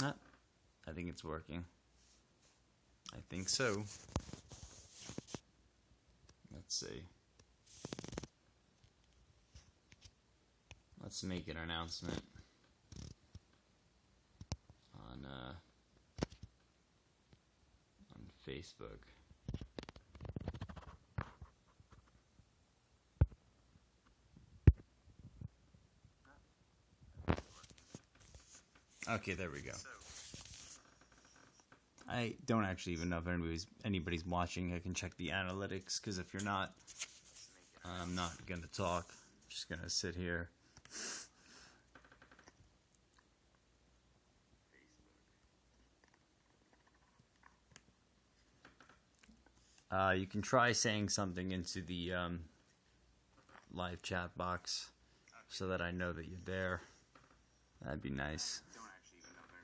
Ah, I think it's working. I think so. Let's see. Let's make an announcement on Facebook. Okay, there we go. I don't actually even know if anybody's watching. I can check the analytics, because if you're not, I'm not going to talk. I'm just going to sit here. You can try saying something into the live chat box so that I know that you're there. That'd be nice. I don't actually even know if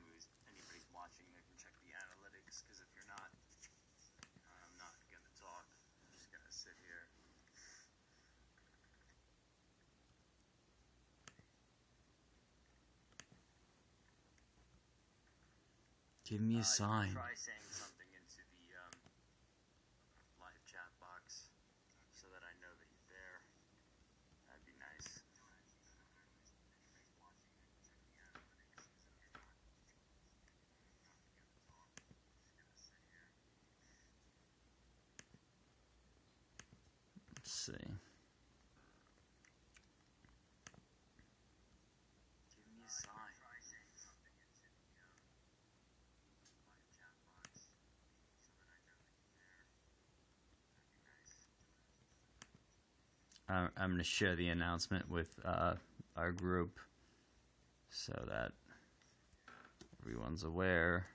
anybody's watching. I can check the analytics, because if you're not, I'm not going to talk. I'm just going to sit here. Give me a sign. Try saying something into the live chat box so that I know that you're there. That'd be nice. Let's see. Give me a sign. I'm going to share the announcement with our group so that everyone's aware.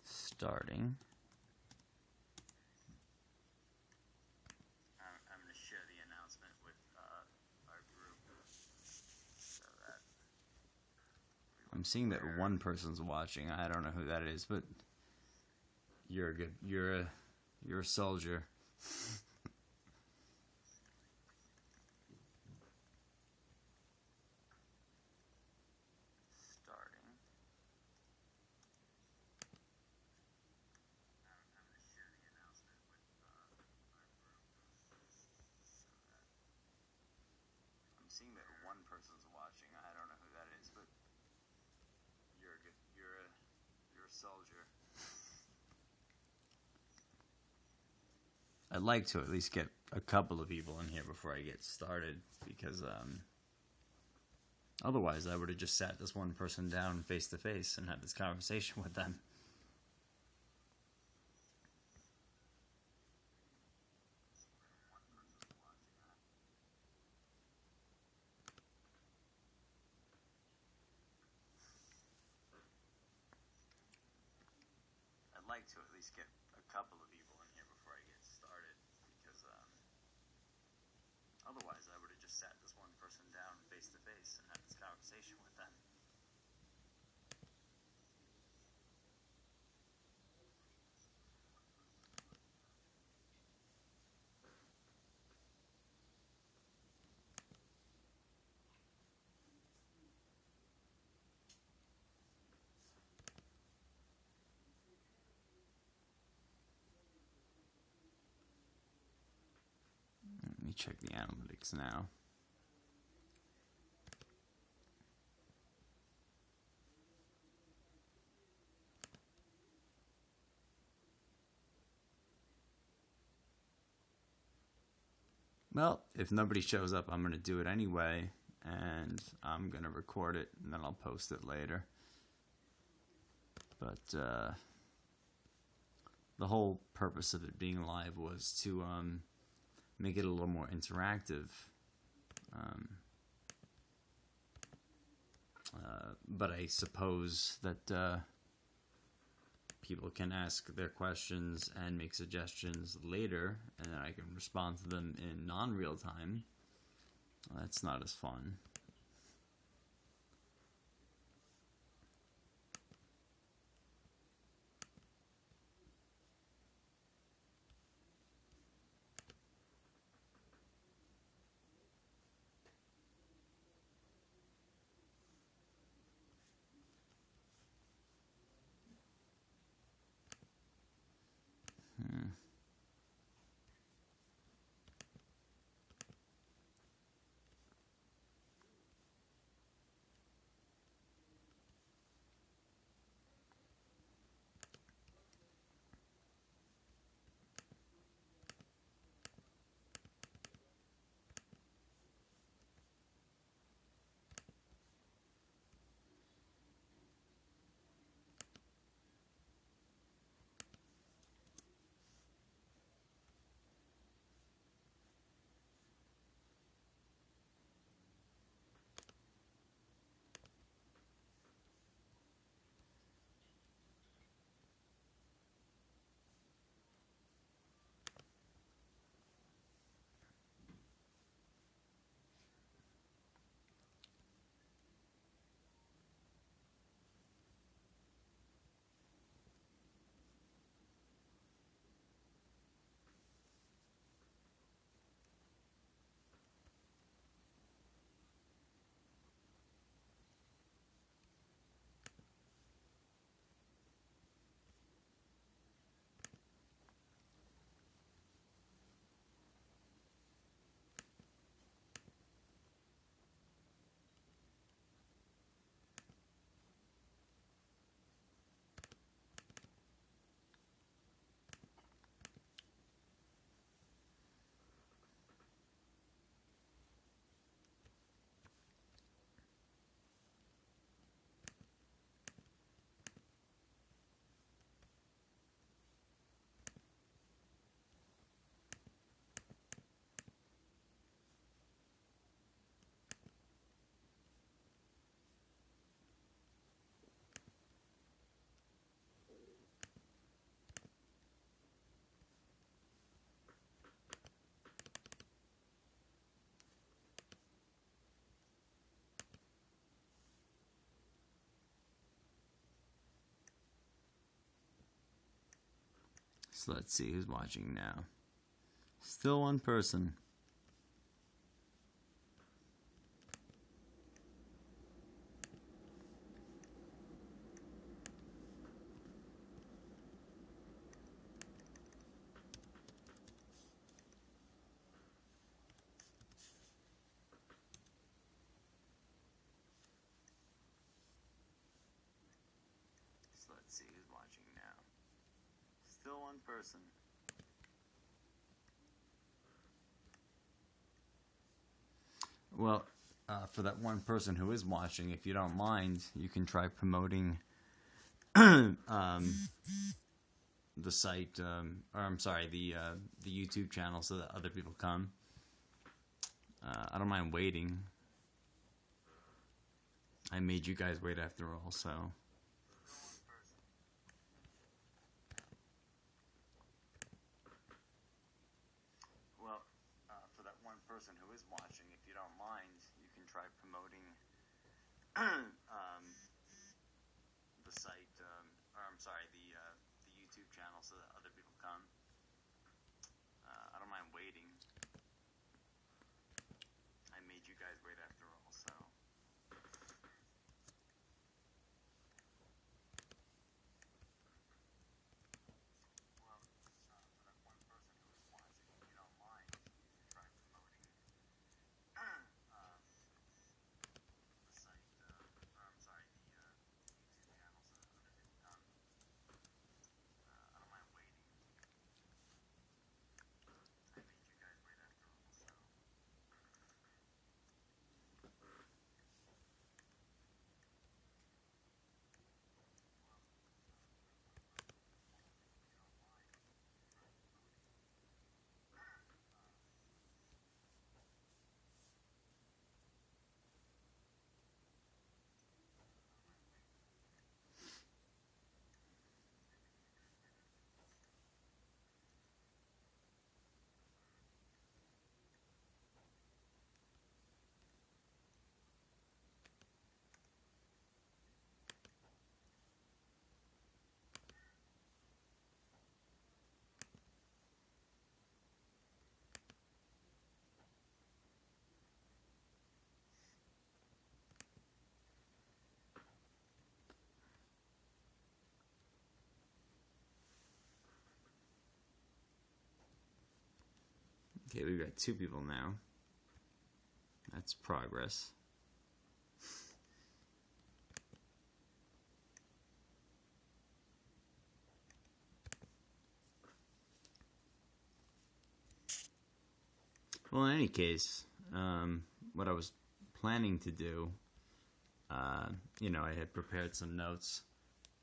Starting. I'm going to share the announcement with our group so that I'm seeing that one person's watching. I don't know who that is, but you're a good. You're a soldier. Starting. I'm seeing that one person's watching. I don't know who that is, but you're a good. You're a soldier. I'd like to at least get a couple of people in here before I get started, because otherwise I would have just sat this one person down face to face and had this conversation with them. I'd like to at least get a couple of people in here before I get started, because otherwise I would have just sat this one person down face to face and had this conversation with them. Let me check the analytics now. Well, if nobody shows up, I'm going to do it anyway, and I'm going to record it, and then I'll post it later. But the whole purpose of it being live was to make it a little more interactive. But I suppose that people can ask their questions and make suggestions later, and then I can respond to them in non-real time. That's not as fun. So let's see who's watching now. Still one person. So let's see who's watching now. Still one person. Well, for that one person who is watching, if you don't mind, you can try promoting the site, or I'm sorry, the YouTube channel, so that other people come. I don't mind waiting. I made you guys wait after all, so. Well, for that one person who is watching, if you don't mind, you can try promoting the site, or I'm sorry, the YouTube channel, so that other people come. I don't mind waiting. I made you guys wait after all, so. Well, for that one person who is watching, if you don't mind, you can try promoting the site, or I'm sorry, the YouTube channel, so that other people come. I don't mind waiting. I made you guys wait after all, so. Okay, we've got 2 people now. That's progress. Well, in any case, what I was planning to do, I had prepared some notes,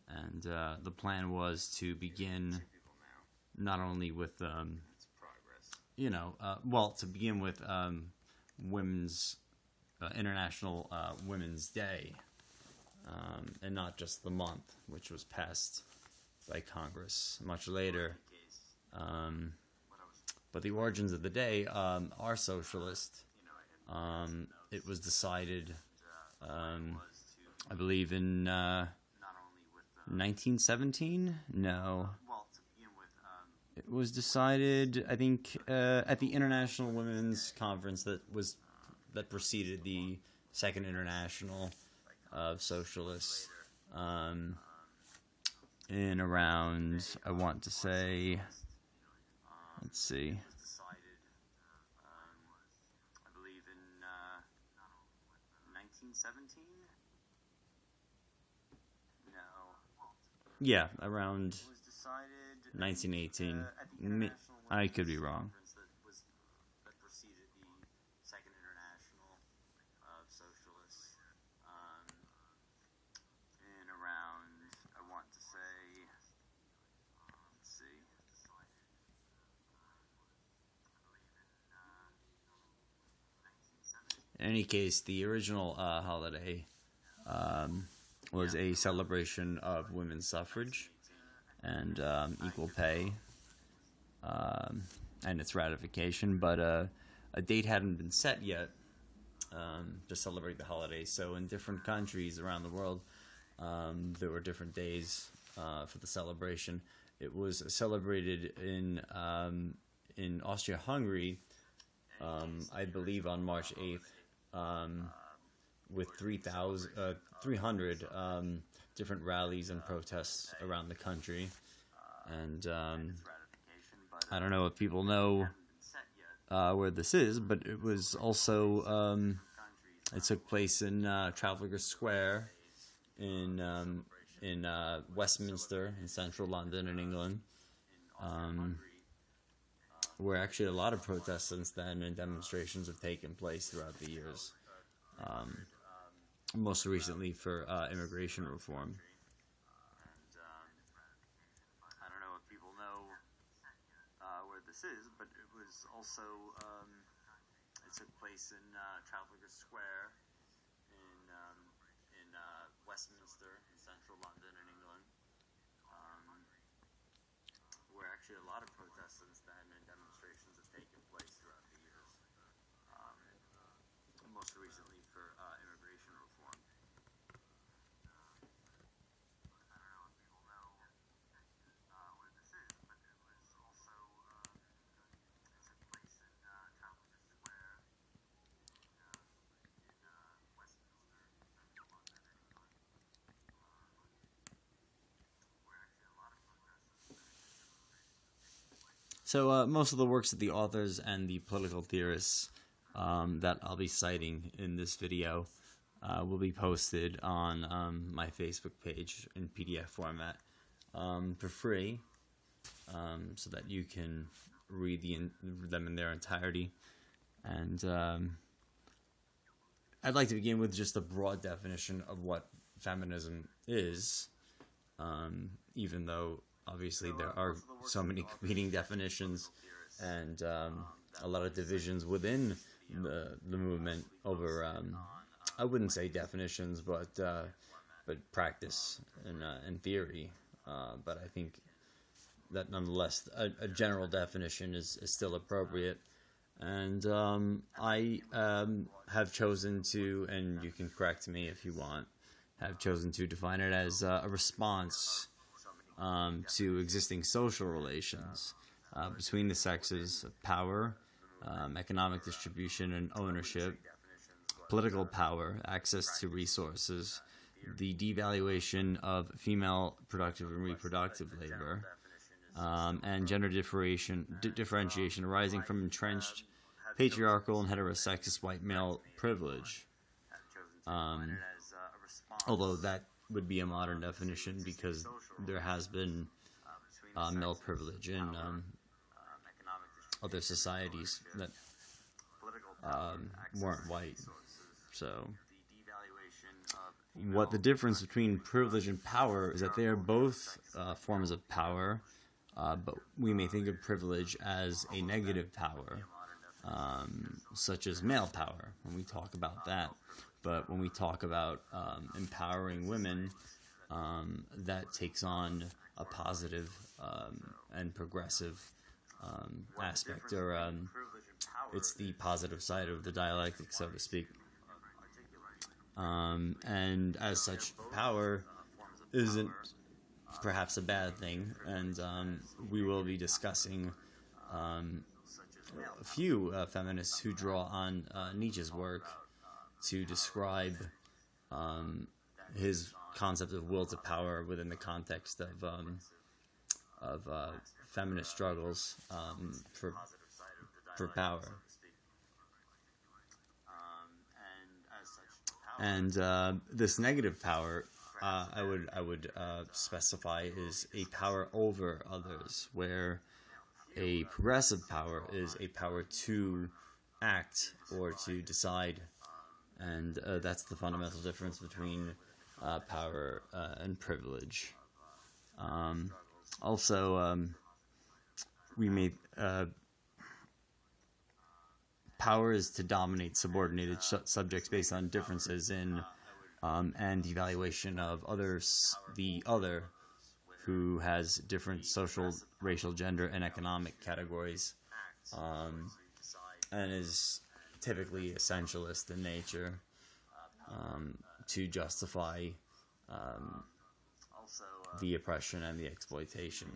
and the plan was to begin not only with, to begin with Women's International Women's Day, and not just the month, which was passed by Congress much later. But the origins of the day are socialist. It was decided, I believe, in 1917? No. It was decided, I think, at the International Women's Conference that preceded the Second International of Socialists. In around, I want to say, let's see. I believe in 1917? No. Yeah, around 1918. I could be wrong. That preceded the Second International of Socialists. In around, I want to say, let's see. In any case, the original holiday was a celebration of women's suffrage and equal pay and its ratification, but a date hadn't been set yet to celebrate the holiday. So in different countries around the world, there were different days for the celebration. It was celebrated in Austria-Hungary, I believe on March 8th, with 300 different rallies and protests around the country. And I don't know if people know where this is, but it was also it took place in Trafalgar Square in Westminster in central London in England, where actually a lot of protests since then and demonstrations have taken place throughout the years, most recently for immigration reform. I don't know if people know where this is, but it was also it took place in Trafalgar Square in Westminster in central London in England, where actually a lot of protests since then and demonstrations have taken place throughout the years, most recently for immigration reform. I don't know if people know where this is, but it was also it took place in Trafalgar Square in Westminster in central London in England, where actually a lot of protests. So most of the works of the authors and the political theorists that I'll be citing in this video will be posted on my Facebook page in PDF format for free, so that you can read them in their entirety. And I'd like to begin with just a broad definition of what feminism is, even though obviously there are so many competing definitions and a lot of divisions within the movement over I wouldn't say definitions, but practice and theory. But I think that nonetheless a general definition is still appropriate. And I have chosen to, and you can correct me if you want, have chosen to define it as a response to existing social relations between the sexes of power, economic distribution and ownership, political power, access to resources, the devaluation of female productive and reproductive labor, and gender differentiation arising from entrenched patriarchal and heterosexist white male privilege. Although that would be a modern definition because there has been male privilege in other societies that weren't white. So what the difference between privilege and power is that they are both forms of power, but we may think of privilege as a negative power, such as male power when we talk about that. But when we talk about empowering women, that takes on a positive and progressive aspect, or it's the positive side of the dialectic, so to speak. And as such, power isn't perhaps a bad thing, and we will be discussing a few feminists who draw on Nietzsche's work to describe his concept of will to power within the context of feminist struggles for power. And this negative power, I would specify, is a power over others, where a progressive power is a power to act or to decide. And that's the fundamental difference between power and privilege. Also, we may power is to dominate subordinated subjects based on differences in and evaluation of others, the other, who has different social, racial, gender, and economic categories, and is typically essentialist in nature, to justify the oppression and the exploitation.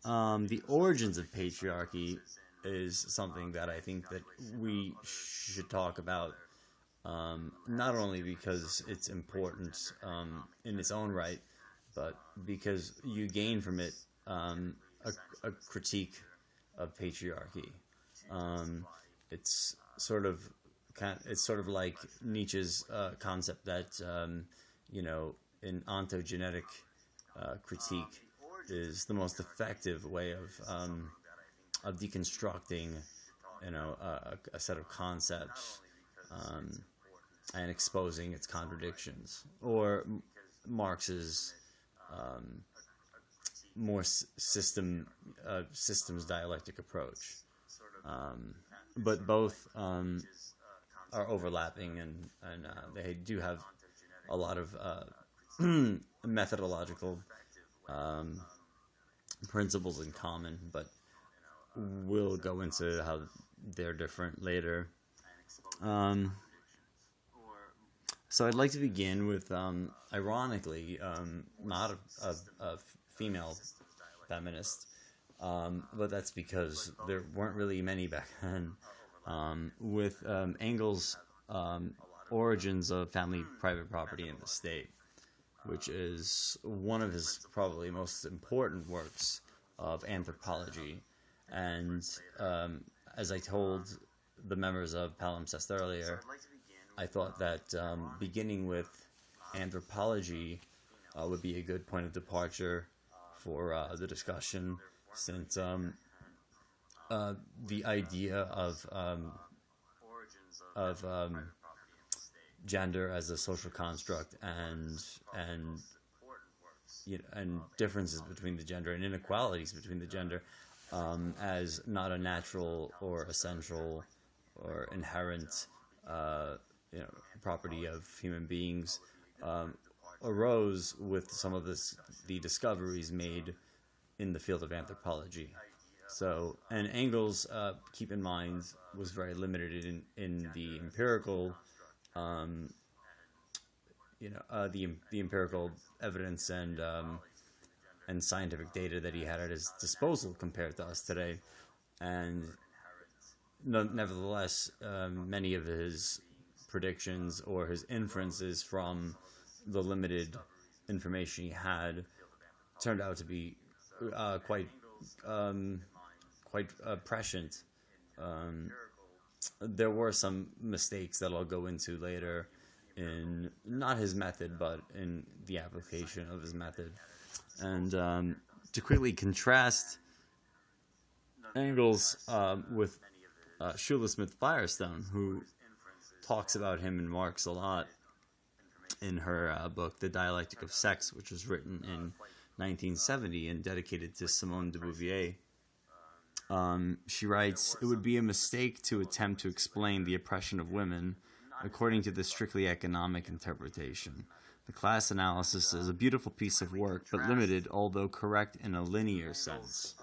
The origins of patriarchy is something that I think that we should talk about, not only because it's important in its own right, but because you gain from it a critique of patriarchy. It's sort of like Nietzsche's concept that an ontogenetic critique is the most effective way of deconstructing a set of concepts and exposing its contradictions, or Marx's more systems dialectic approach. But both are overlapping, and they do have a lot of methodological principles in common, but we'll go into how they're different later. So I'd like to begin with, ironically, not a female feminist, but that's because there weren't really many back then, with Engels' Origins of Family Private Property in the State, which is one of his probably most important works of anthropology. And as I told the members of Palimpsest earlier, I thought that beginning with anthropology would be a good point of departure for the discussion, since the idea of gender as a social construct and differences between the gender and inequalities between the gender as not a natural or essential or inherent property of human beings arose with some of the discoveries made in the field of anthropology. So, and Engels, keep in mind, was very limited in the empirical, the empirical evidence and scientific data that he had at his disposal compared to us today. And nevertheless, many of his predictions or his inferences from the limited information he had turned out to be quite prescient. There were some mistakes that I'll go into later in not his method, but in the application of his method. And to quickly contrast Engels with Shula Smith Firestone, who talks about him and Marx a lot in her book, The Dialectic of Sex, which was written in 1970 and dedicated to Simone de Beauvoir. She writes, "It would be a mistake to attempt to explain the oppression of women according to the strictly economic interpretation. The class analysis is a beautiful piece of work, but limited, although correct in a linear sense.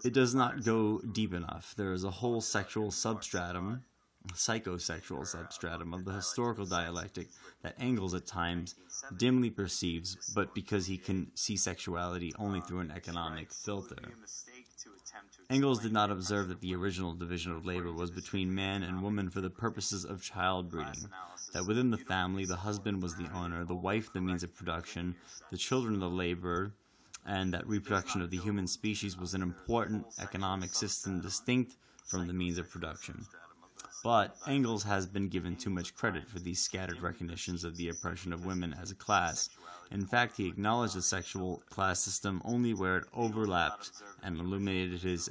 It does not go deep enough. There is a whole sexual substratum, psychosexual substratum of the historical dialectic that Engels at times dimly perceives, but because he can see sexuality only through an economic filter. Engels did not observe that the original division of labor was between man and woman for the purposes of child breeding, that within the family the husband was the owner, the wife the means of production, the children the labor, and that reproduction of the human species was an important economic system distinct from the means of production. But Engels has been given too much credit for these scattered recognitions of the oppression of women as a class. In fact, he acknowledged the sexual class system only where it overlapped and illuminated his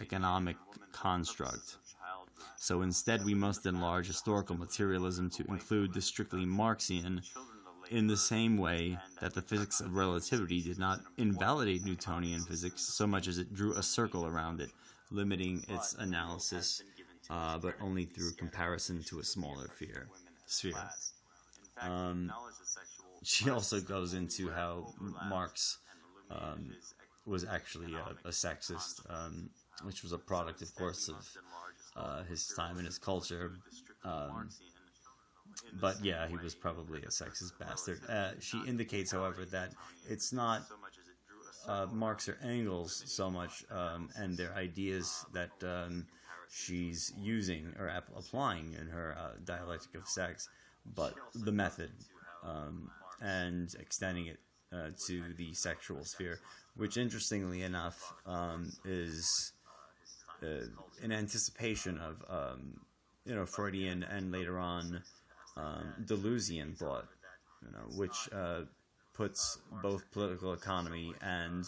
economic construct. So instead, we must enlarge historical materialism to include the strictly Marxian, in the same way that the physics of relativity did not invalidate Newtonian physics so much as it drew a circle around it, limiting its analysis, but only through comparison to a smaller sphere. She also goes into how Marx was actually a sexist, which was a product, of course, of his time and his culture. But yeah, he was probably a sexist bastard. She indicates, however, that it's not Marx or Engels so much and their ideas that she's using or applying in her dialectic of sex, but the method and extending it to the sexual sphere, which interestingly enough is in anticipation of Freudian and later on Deleuzian thought, which puts both political economy and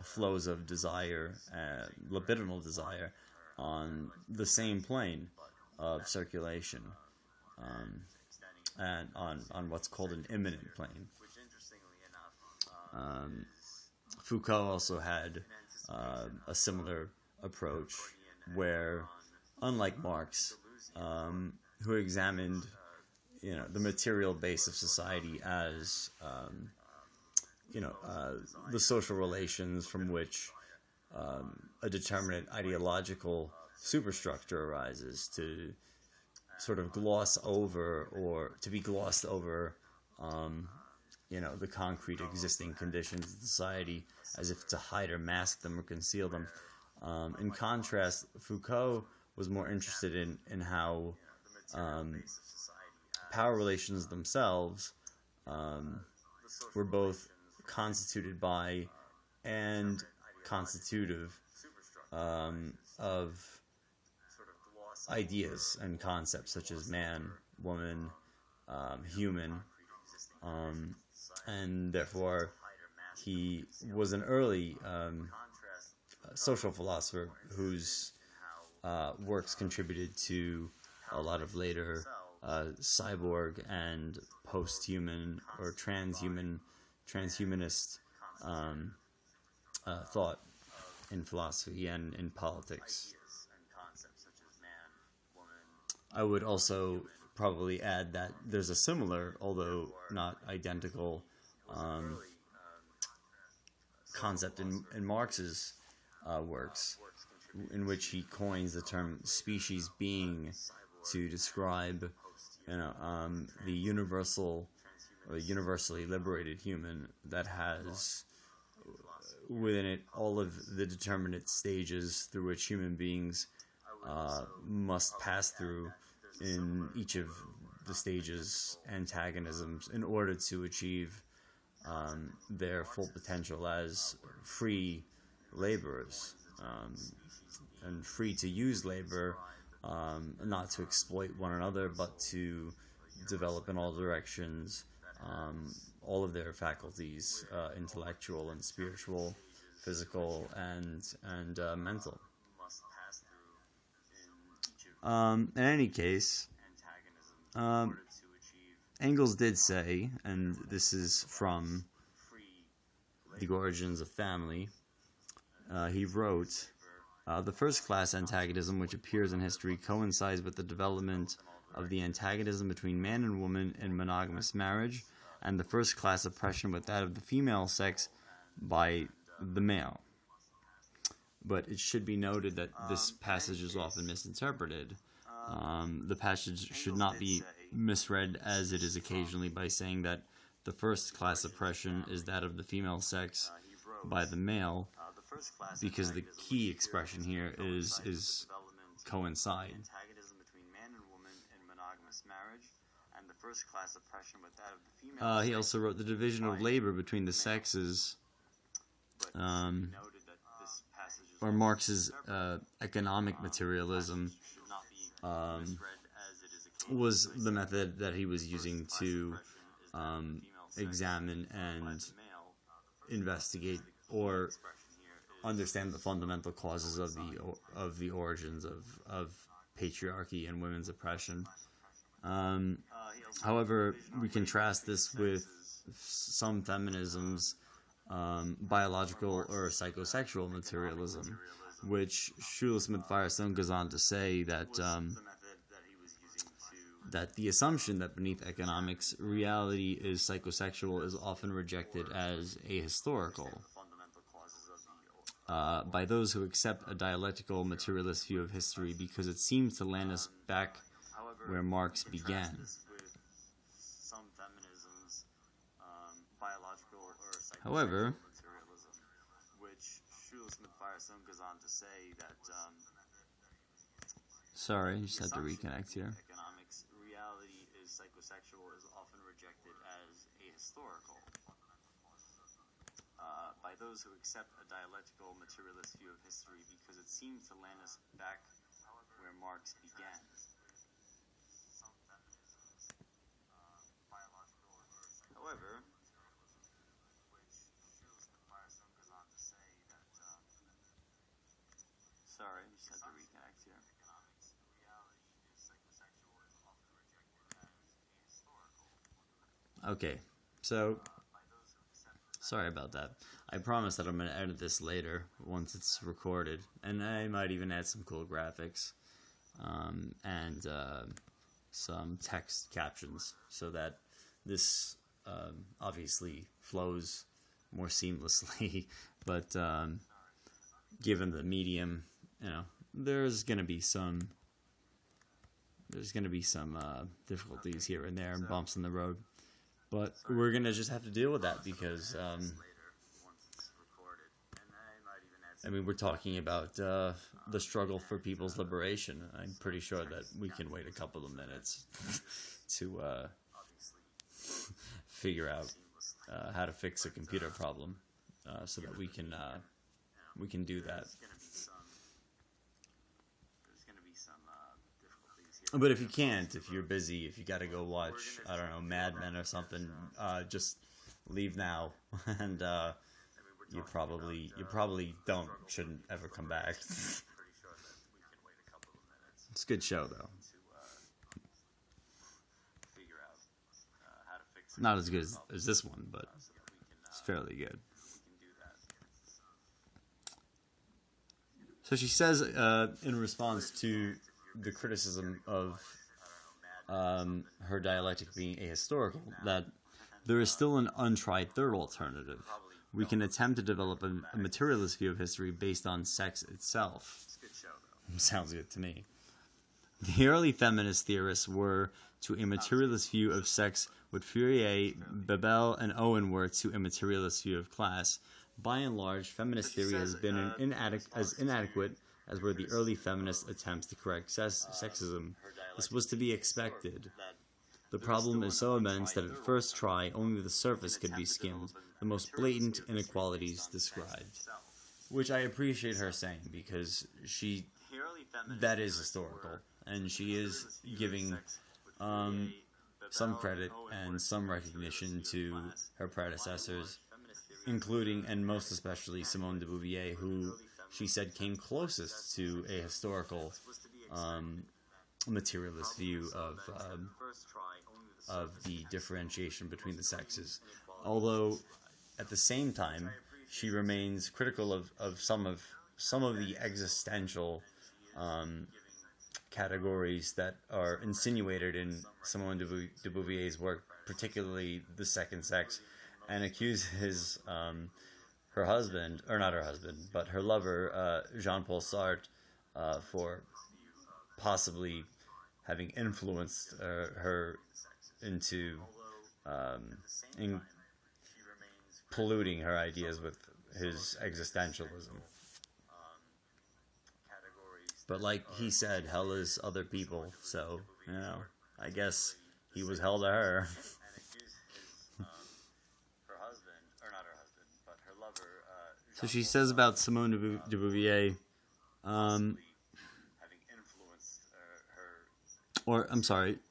flows of desire, libidinal desire, on the same plane of circulation, and on what's called an immanent plane. Foucault also had a similar approach where, unlike Marx, who examined the material base of society as the social relations from which a determinate ideological superstructure arises, to sort of gloss over, or to be glossed over, the concrete existing conditions of society, as if to hide or mask them or conceal them. In contrast, Foucault was more interested in how power relations themselves were both constituted by and constitutive of ideas and concepts such as man, woman, human, and therefore he was an early social philosopher whose works contributed to a lot of later cyborg and post-human or transhumanist thought in philosophy and in politics. I would also probably add that there's a similar, although not identical, concept in Marx's works, in which he coins the term species being to describe the universal or universally liberated human that has within it all of the determinate stages through which human beings must pass through in each of the stages, antagonisms, in order to achieve their full potential as free laborers, and free to use labor, not to exploit one another, but to develop in all directions all of their faculties, intellectual and spiritual, physical and mental. In any case, Engels did say, and this is from The Origins of Family, he wrote, the first-class antagonism which appears in history coincides with the development of the antagonism between man and woman in monogamous marriage, and the first-class oppression with that of the female sex by the male. But it should be noted that this passage is often misinterpreted. The passage should not be misread as it is occasionally by saying that the first-class oppression is that of the female sex by the male, because the key expression here is coincide. He also wrote the division of labor between the sexes, or Marx's economic materialism, was the method that he was using to examine and investigate or understand the fundamental causes of the origins of patriarchy and women's oppression. However, we contrast this with some feminism's biological or psychosexual materialism, which Shula Smith-Firestone goes on to say that that the assumption that beneath economics reality is psychosexual is often rejected as ahistorical by those who accept a dialectical materialist view of history, because it seems to land us back where Marx began. However, Smith Firestone goes on to say that sorry, you just had to reconnect here. Economics reality is psychosexual is often rejected as ahistorical by those who accept a dialectical materialist view of history because it seems to land us back where Marx began. However, sorry, just had to reconnect here. Okay, so sorry about that. I promise that I'm going to edit this later once it's recorded, and I might even add some cool graphics and some text captions so that this obviously flows more seamlessly. But given the medium, you know, there's going to be some difficulties here and there and bumps in the road. But we're going to just have to deal with that because, I mean, we're talking about the struggle for people's liberation. I'm pretty sure that we can wait a couple of minutes to figure out how to fix a computer problem so that we can do that. But if you can't, if you're busy, if you got to go watch, I don't know, Mad Men or something, just leave now, and you probably shouldn't ever come back. It's a good show, though. Not as good as this one, but it's fairly good. So she says, in response to the criticism of her dialectic being ahistorical, that there is still an untried third alternative. We can attempt to develop a materialist view of history based on sex itself. Sounds good to me. The early feminist theorists were to a materialist view of sex what Fourier, Bebel, and Owen were to a materialist view of class. By and large, feminist theory has been as inadequate as were the early feminist attempts to correct sexism. This was to be expected. The problem is so immense that at first try, only the surface could be skimmed, the most blatant inequalities described. Which I appreciate her saying, because that is historical, and she is giving some credit and some recognition to her predecessors, including and most especially Simone de Beauvoir, who she said came closest to a historical materialist view of the differentiation between the sexes. Although at the same time she remains critical of some of the existential categories that are insinuated in Simone de Beauvoir's work, particularly the second sex, and accuses her husband, or not her husband, but her lover, Jean-Paul Sartre, for possibly having influenced her into polluting her ideas with his existentialism. But like he said, hell is other people, so, you know, I guess he was hell to her. So she says about Simone de Beauvoir,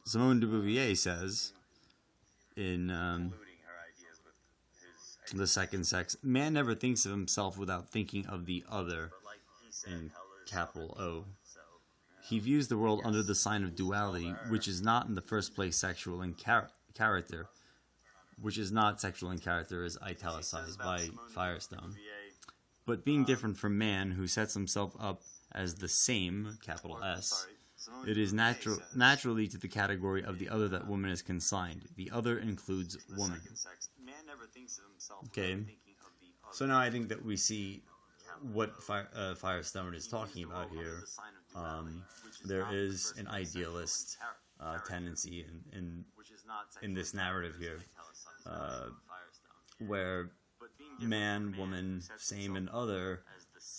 Simone de Beauvoir says in The Second Sex, man never thinks of himself without thinking of the other, in capital O. He views the world under the sign of duality, which is not in the first place sexual in character, which is not sexual in character is italicized by Firestone, but being different from man who sets himself up as the same, capital S, it is naturally to the category of the other that woman is consigned. The other includes woman. Okay, so now I think that we see what Firestone is talking about here. There is an idealist tendency in this narrative here, where man, woman, same, and other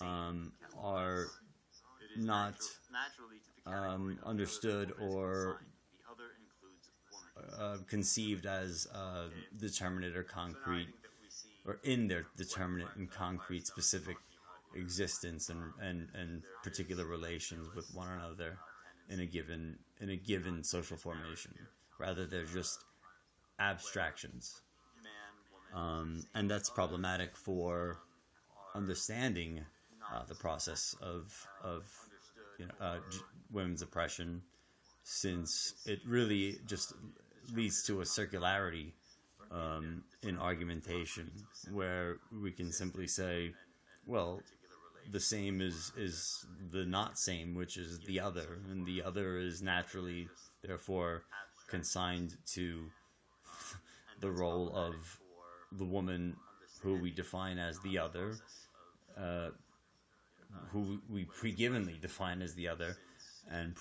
are not understood or conceived as determinate or concrete, or in their determinate and concrete specific existence and particular relations with one another in a given social formation. Rather, they're just abstractions, and that's problematic for understanding the process of women's oppression, since it really just leads to a circularity in argumentation, where we can simply say, well, the same is the not same, which is the other, and the other is naturally, therefore, consigned to the role of the woman who we define as the other, who we pre-givenly define as the other, and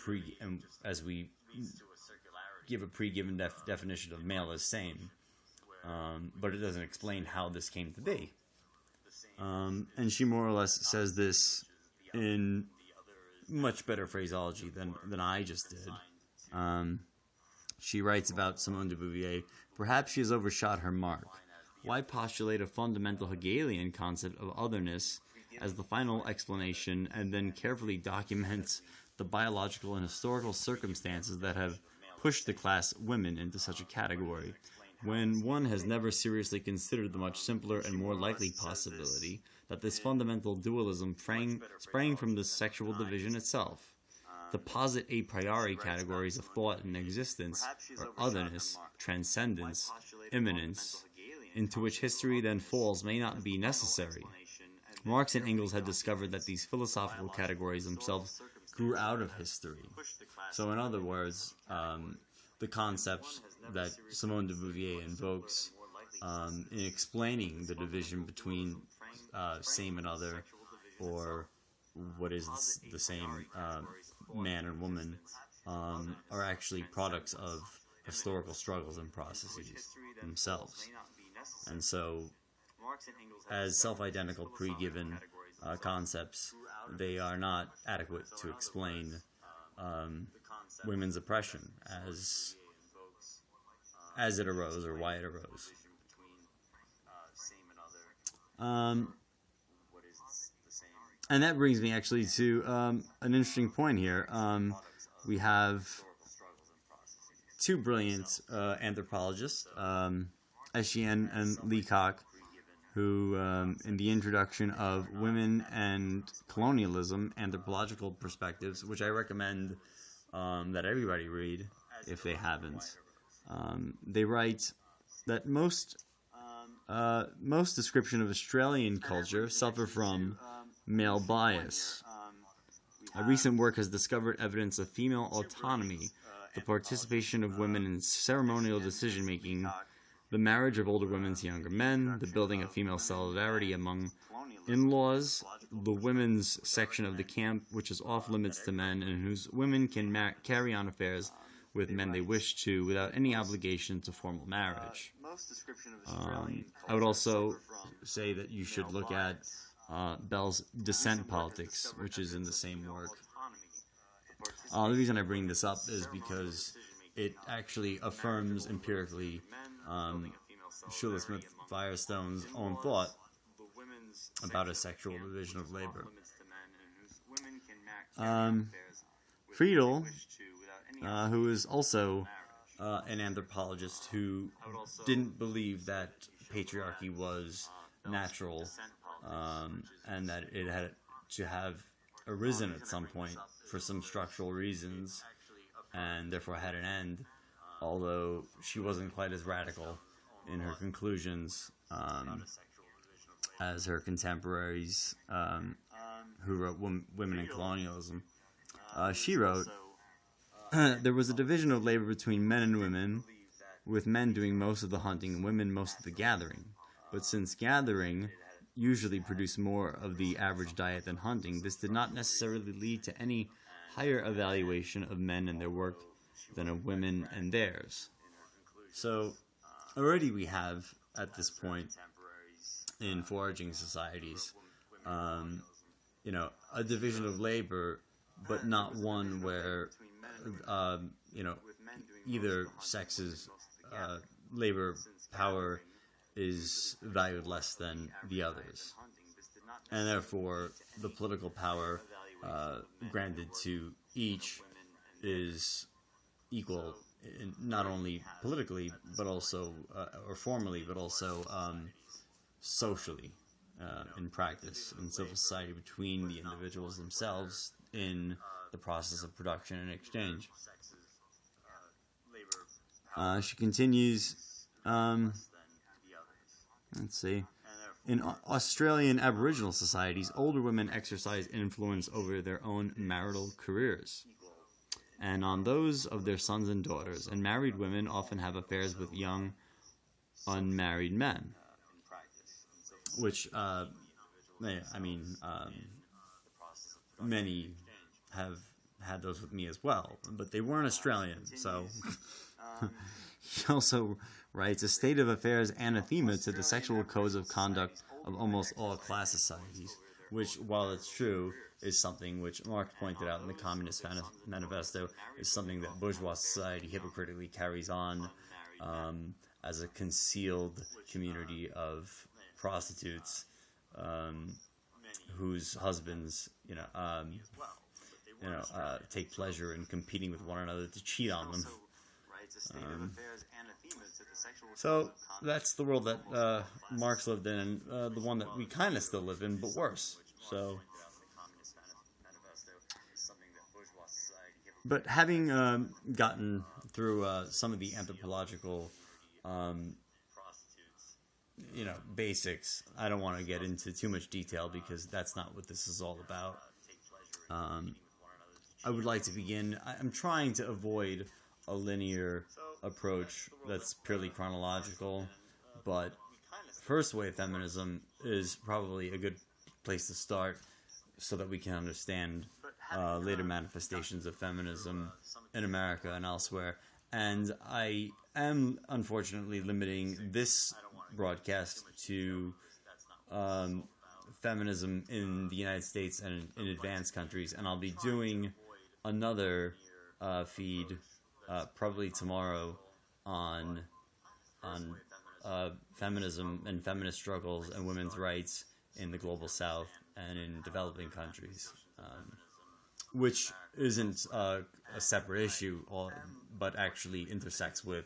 as we give a pre-given definition of male as same, but it doesn't explain how this came to be. And she more or less says this in much better phraseology than I just did. She writes about Simone de Beauvoir, perhaps she has overshot her mark. Why postulate a fundamental Hegelian concept of otherness as the final explanation, and then carefully document the biological and historical circumstances that have pushed the class women into such a category, when one has never seriously considered the much simpler and more likely possibility that this fundamental dualism sprang from the sexual division itself? The posit a priori categories of thought and existence are otherness, transcendence, immanence, into which history then falls, may not be necessary. Marx and Engels had discovered that these philosophical categories themselves grew out of history. So in other words, the concepts that Simone de Beauvoir invokes in explaining the division between same and other, or what is the same man and woman, are actually products of historical struggles and processes themselves. And so, as self-identical pre-given concepts, they are not adequate to explain women's oppression as it arose, or why it arose. And that brings me actually to an interesting point here. We have two brilliant anthropologists, Etienne and Leacock, who, in the introduction of Women and Colonialism, Anthropological Perspectives, which I recommend that everybody read if they haven't, they write that most description of Australian culture suffer from male bias. A recent work has discovered evidence of female autonomy, the participation of women in ceremonial decision-making, the marriage of older women to younger men, the building of female solidarity among in-laws, the women's section of the camp, which is off-limits to men, and whose women can carry on affairs with men they wish to without any obligation to formal marriage. I would also say that you should look at Bell's Descent Politics, which is in the same work. The reason I bring this up is because it actually affirms empirically Shula Smith Firestone's own thought about a sexual division of labor. Friedel, who is also an anthropologist who didn't believe that patriarchy was natural, and that it had to have arisen at some point for some structural reasons, and therefore had an end, although she wasn't quite as radical in her conclusions as her contemporaries who wrote Women and Colonialism. She wrote, there was a division of labor between men and women, with men doing most of the hunting and women most of the gathering. But since gathering usually produced more of the average diet than hunting, this did not necessarily lead to any higher evaluation of men and their work than of women and theirs. So already we have, at this point, in foraging societies, a division of labor, but not one where, you know, either sex's labor power is valued less than the others, and therefore the political power granted to each is equal, not only politically, but also, or formally, but also socially, in practice, in civil society, between the individuals themselves in the process of production and exchange. She continues, let's see. In Australian Aboriginal societies, older women exercise influence over their own marital careers and on those of their sons and daughters, and married women often have affairs with young, unmarried men, which, many have had those with me as well, but they weren't Australian, so... He also writes, a state of affairs anathema to the sexual codes of conduct of almost all class societies, which, while it's true, is something which Marx pointed out in the Communist Manifesto, is something that bourgeois society hypocritically carries on as a concealed community of prostitutes whose husbands, take pleasure in competing with one another to cheat on them. So that's the world that Marx lived in, and the one that we kind of still live in, but worse. So, but having gotten through some of the anthropological, basics, I don't want to get into too much detail because that's not what this is all about. I would like to begin. I'm trying to avoid a linear approach that's purely chronological, but first wave feminism is probably a good place to start so that we can understand later manifestations of feminism in America and elsewhere. And I am unfortunately limiting this broadcast to feminism in the United States and in advanced countries, and I'll be doing another feed probably tomorrow on feminism and feminist struggles and women's rights in the global south and in developing countries, which isn't a separate issue, but actually intersects with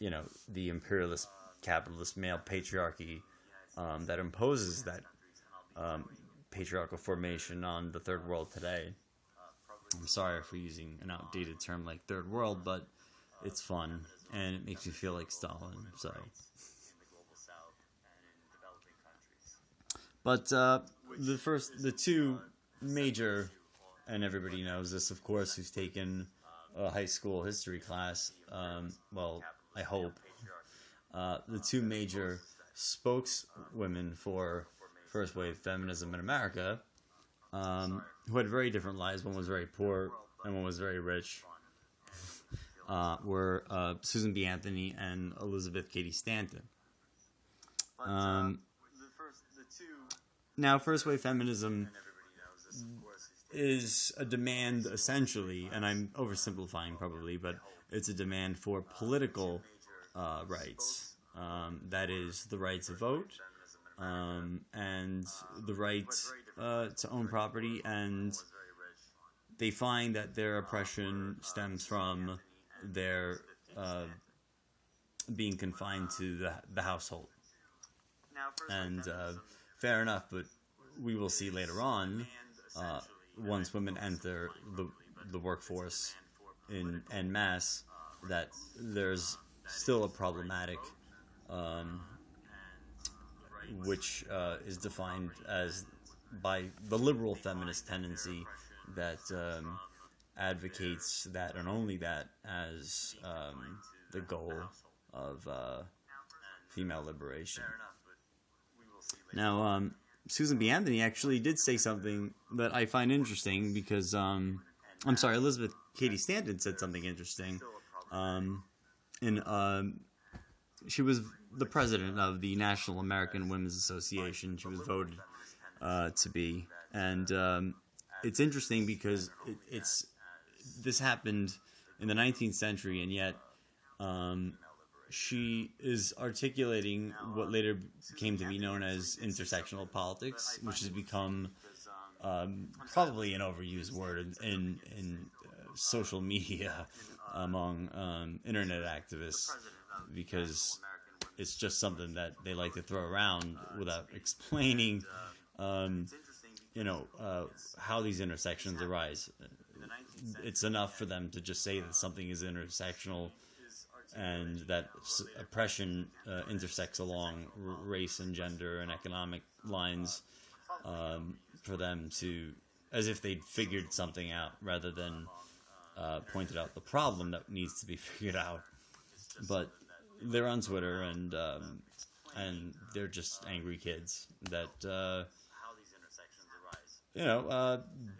the imperialist capitalist male patriarchy that imposes that patriarchal formation on the third world today. I'm sorry for using an outdated term like third world, but it's fun, and it makes me feel like Stalin, so. But the two major, and everybody knows this, of course, who's taken a high school history class, I hope, the two major spokeswomen for first wave feminism in America, who had very different lives. One was very poor and one was very rich, were Susan B. Anthony and Elizabeth Cady Stanton. Now, first wave feminism is a demand, essentially, and I'm oversimplifying probably, but it's a demand for political rights. That is, the right to vote, and the right to own property, and they find that their oppression stems from their being confined to the household. And fair enough, but we will see later on, once women enter the workforce en masse, that there's still a problematic, which is defined as by the liberal feminist tendency that advocates that and only that as the goal of female liberation. Now, Susan B. Anthony actually did say something that I find interesting because, Elizabeth Cady Stanton said something interesting. She was the president of the National American Women's Association. She was voted to be. And it's interesting because this happened in the 19th century, and yet she is articulating what later came to be known as intersectional politics, which has become probably an overused word in social media among internet activists, because it's just something that they like to throw around without explaining, how these intersections arise. It's enough for them to just say that something is intersectional and that oppression intersects along race and gender and economic lines, for them to, as if they'd figured something out, rather than pointed out the problem that needs to be figured out. But they're on Twitter, and they're just angry kids that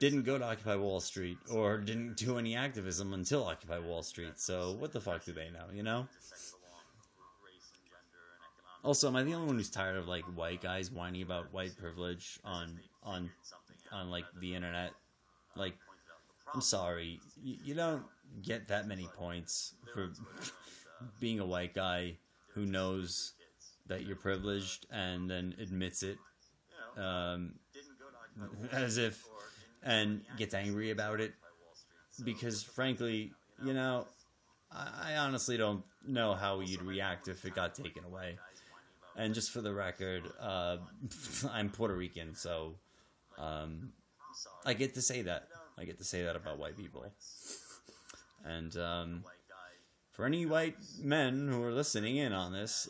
didn't go to Occupy Wall Street or didn't do any activism until Occupy Wall Street. So what the fuck do they know? Also, am I the only one who's tired of like white guys whining about white privilege on like the internet? Like, I'm sorry, you don't get that many points for being a white guy who knows that you're privileged and then admits it, as if, and gets angry about it, because frankly, I honestly don't know how you'd react if it got taken away. And just for the record, I'm Puerto Rican, so I get to say that. I get to say that about white people. And for any white men who are listening in on this,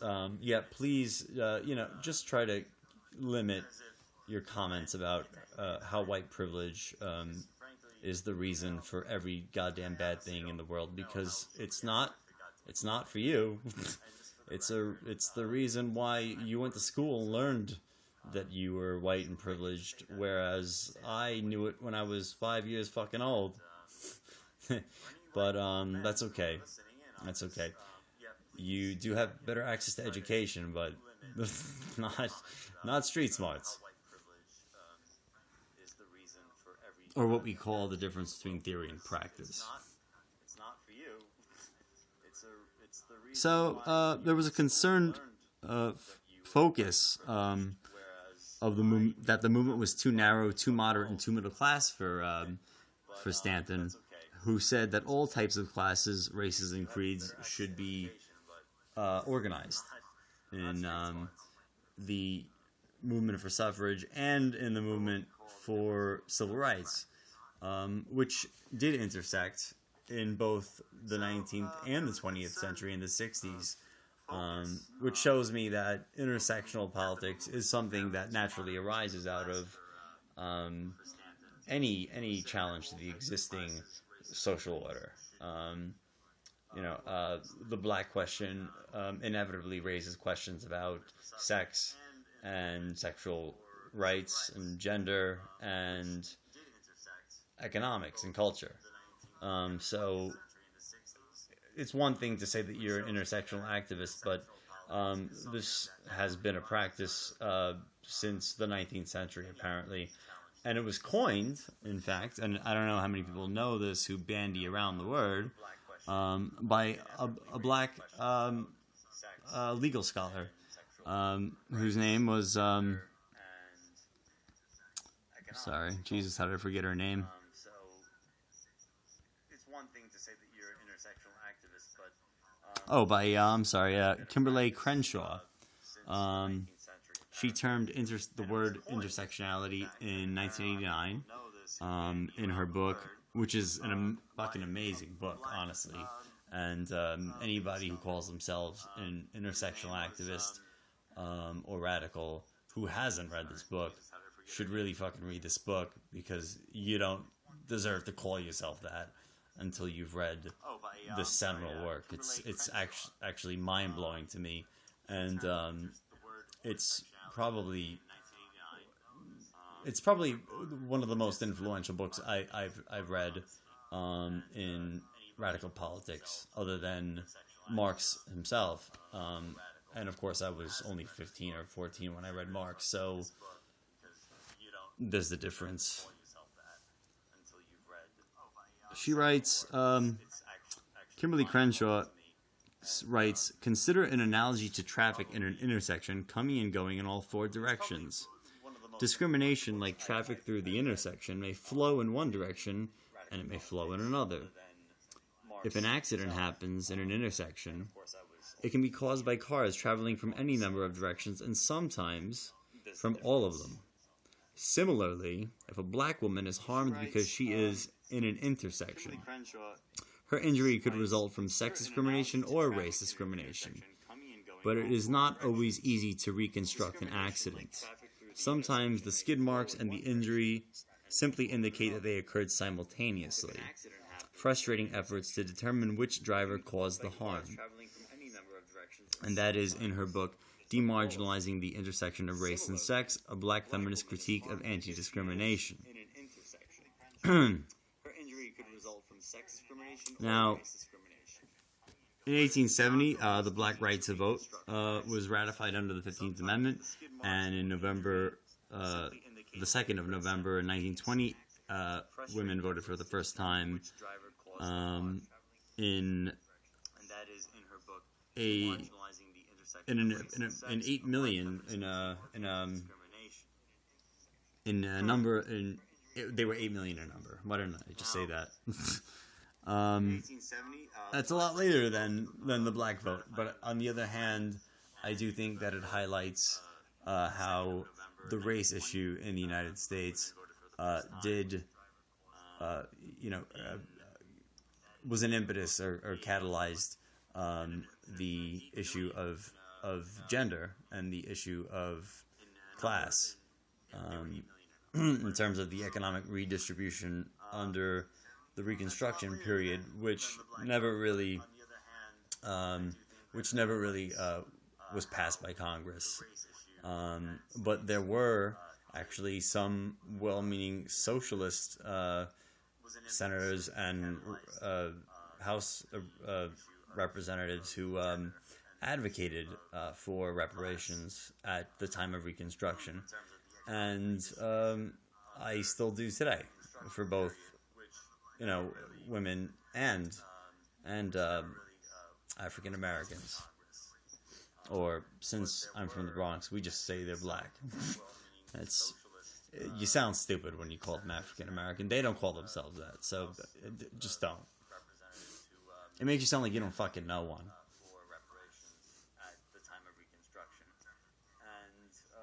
please, just try to limit your comments about how white privilege is the reason for every goddamn bad thing in the world, because it's not for you. It's the reason why you went to school and learned that you were white and privileged, whereas I knew it when I was 5 years fucking old. But that's okay. That's okay. You do have better access to education, but not street smarts. Or what we call the difference between theory and practice. So there was a concerned focus of the movement, that the movement was too narrow, too moderate, and too middle class for Stanton, who said that all types of classes, races, and creeds should be organized in the movement for suffrage and in the movement for civil rights, which did intersect in both the 19th and the 20th century in the 60s, which shows me that intersectional politics is something that naturally arises out of any challenge to the existing social order. The black question inevitably raises questions about sex and sexual rights and gender and economics and culture. So it's one thing to say that you're an intersectional activist, but this has been a practice since the 19th century, apparently. And it was coined, in fact, and I don't know how many people know this who bandy around the word, by a black legal scholar whose name was... sorry, Jesus, how did I forget her name? Kimberly Crenshaw. She termed the word intersectionality in 1989 in her book, which is a fucking amazing book, honestly. And anybody who calls themselves an intersectional activist or radical who hasn't read this book should really fucking read this book, because you don't deserve to call yourself that until you've read this seminal work. It's actually mind-blowing to me, and it's probably one of the most influential books I've read in radical politics, other than Marx himself. And of course, I was only 15 or 14 when I read Marx, so there's the difference. She writes, Kimberly Crenshaw writes, consider an analogy to traffic in an intersection coming and going in all four directions. Discrimination, like traffic through the intersection, may flow in one direction and it may flow in another. If an accident happens in an intersection, it can be caused by cars traveling from any number of directions and sometimes from all of them. Similarly, if a black woman is harmed because she is in an intersection, her injury could result from sex discrimination or race discrimination. But it is not always easy to reconstruct an accident. Sometimes the skid marks and the injury simply indicate that they occurred simultaneously, frustrating efforts to determine which driver caused the harm. And that is in her book, Demarginalizing the Intersection of Race and Sex, a Black Feminist Critique of Anti-Discrimination. Now, in 1870, the Black Right to Vote was ratified under the 15th Amendment, and in November, the 2nd of November in 1920, women voted for the first time in 8 million they were 8 million in number. Why don't I just say that? That's a lot later than the black vote. But on the other hand, I do think that it highlights how the race issue in the United States was an impetus or catalyzed the issue of gender and the issue of class in terms of the economic redistribution under the Reconstruction period, which never really was passed by Congress. But there were actually some well-meaning socialist senators and House representatives who advocated for reparations at the time of Reconstruction, and I still do today for both, women and African Americans. Or, since I'm from the Bronx, we just say they're black. You sound stupid when you call them African American. They don't call themselves that, so just don't. It makes you sound like you don't fucking know one.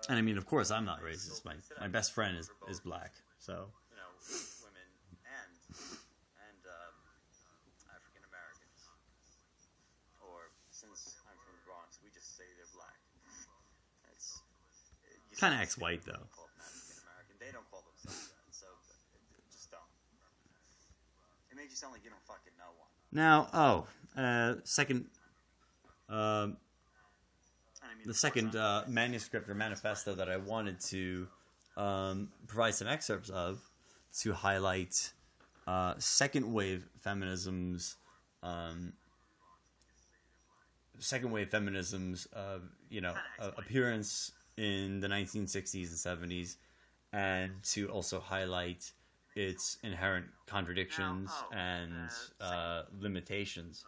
And I mean, of course, I'm not racist. My best friend is black, so. Women and African Americans, or since I'm from the Bronx, we just say they're black. Kind of acts white though. They don't call themselves that, so just don't. It makes you sound like you don't fucking know one. Now, the second manuscript or manifesto that I wanted to provide some excerpts of to highlight second wave feminism's appearance in the 1960s and 70s, and to also highlight its inherent contradictions and limitations,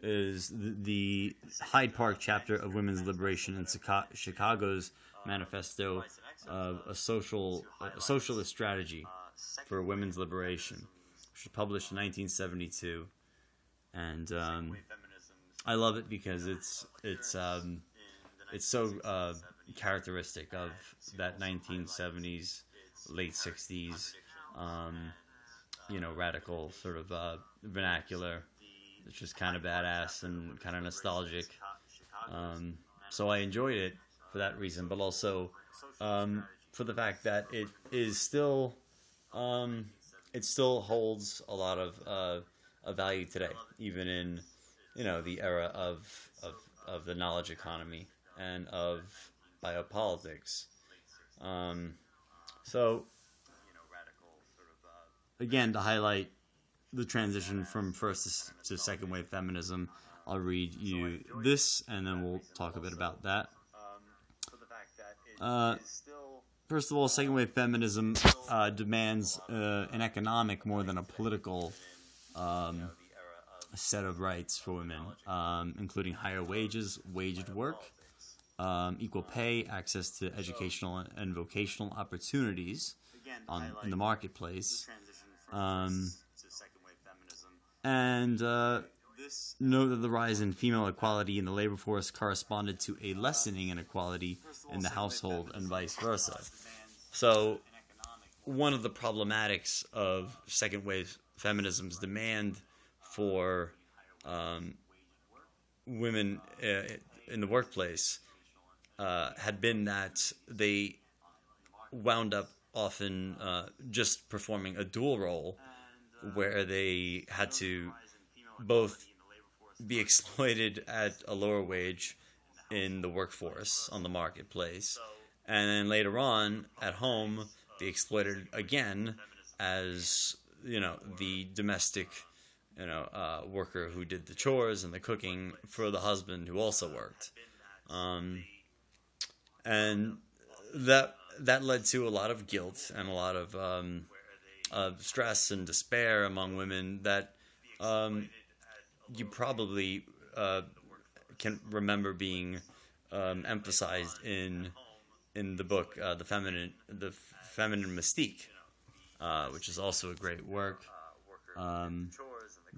is the Hyde Park chapter of Women's Liberation in Chicago's manifesto of a socialist strategy for women's liberation, which was published in 1972, and I love it because it's so characteristic of that 1970s, late 60s, radical sort of vernacular. It's just kind of badass and kind of nostalgic. So I enjoyed it for that reason, but also for the fact that it is still, it still holds a lot of value today, even in the era of the knowledge economy and of biopolitics. So again, to highlight the transition from first to second wave feminism, I'll read you this, and then we'll talk a bit about that. first of all, second wave feminism demands an economic more than a political set of rights for women, including higher wages, waged work, equal pay, access to educational and vocational opportunities in the marketplace, and note that the rise in female equality in the labor force corresponded to a lessening in equality in the household and vice versa. So, one of the problematics of second wave feminism's demand for women in the workplace had been that they wound up often just performing a dual role where they had to both be exploited at a lower wage in the workforce on the marketplace, and then later on at home be exploited again as the domestic worker who did the chores and the cooking for the husband who also worked, and that led to a lot of guilt and a lot of stress and despair among women that you probably can remember being emphasized in the book the feminine mystique, which is also a great work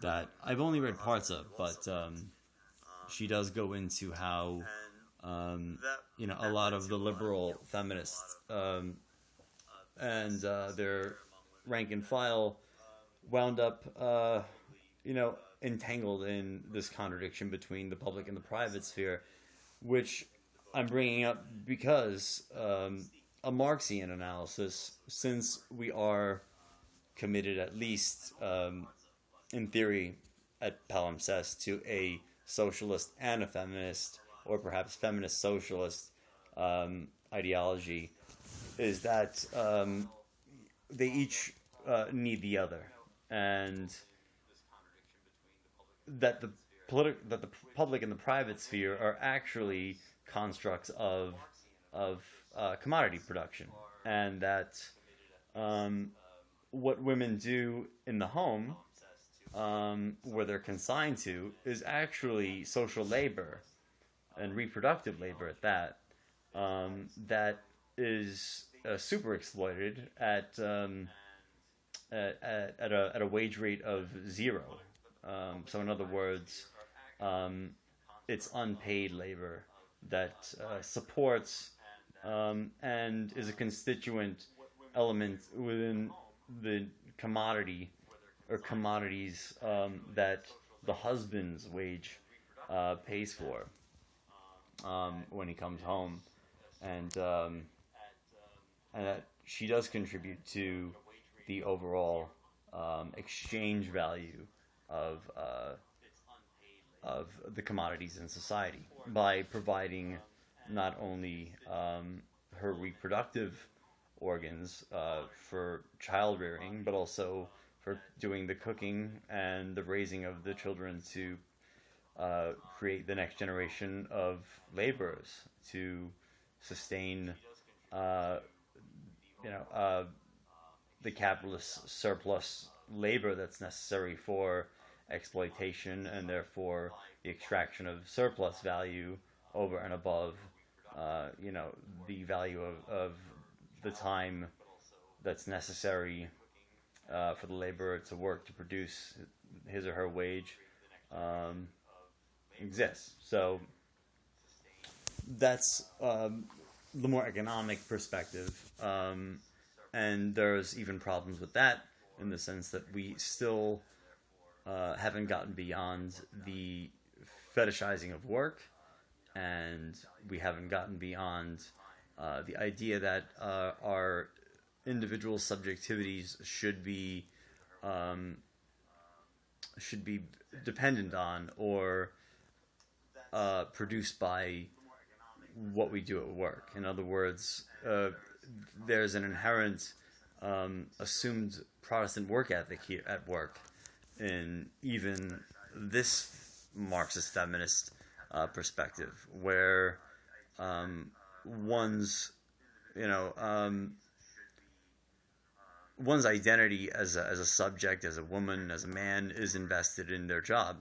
that I've only read parts of, but she does go into how a lot of the liberal feminists and their rank and file wound up entangled in this contradiction between the public and the private sphere, which I'm bringing up because a Marxian analysis, since we are committed, at least in theory at palimpsest, to a socialist and a feminist, or perhaps feminist socialist ideology, is that they each need the other, and that the public and the private sphere are actually constructs of commodity production, and that what women do in the home, where they're consigned to, is actually social labor and reproductive labor at that, that is super exploited at a wage rate of 0. So in other words, it's unpaid labor that supports and is a constituent element within the commodity or commodities that the husband's wage pays for when he comes home, and that she does contribute to the overall exchange value of the commodities in society by providing not only her reproductive organs for child rearing, but also for doing the cooking and the raising of the children to create the next generation of laborers to sustain the capitalist surplus labor that's necessary for exploitation, and therefore the extraction of surplus value over and above the value of the time that's necessary for the laborer to work to produce his or her wage exists. So that's the more economic perspective, and there's even problems with that in the sense that we still haven't gotten beyond the fetishizing of work, and we haven't gotten beyond the idea that our individual subjectivities should be dependent on or produced by what we do at work. In other words, there's an inherent assumed Protestant work ethic here at work in even this Marxist feminist perspective, where one's you know, one's identity as a subject, as a woman, as a man, is invested in their job,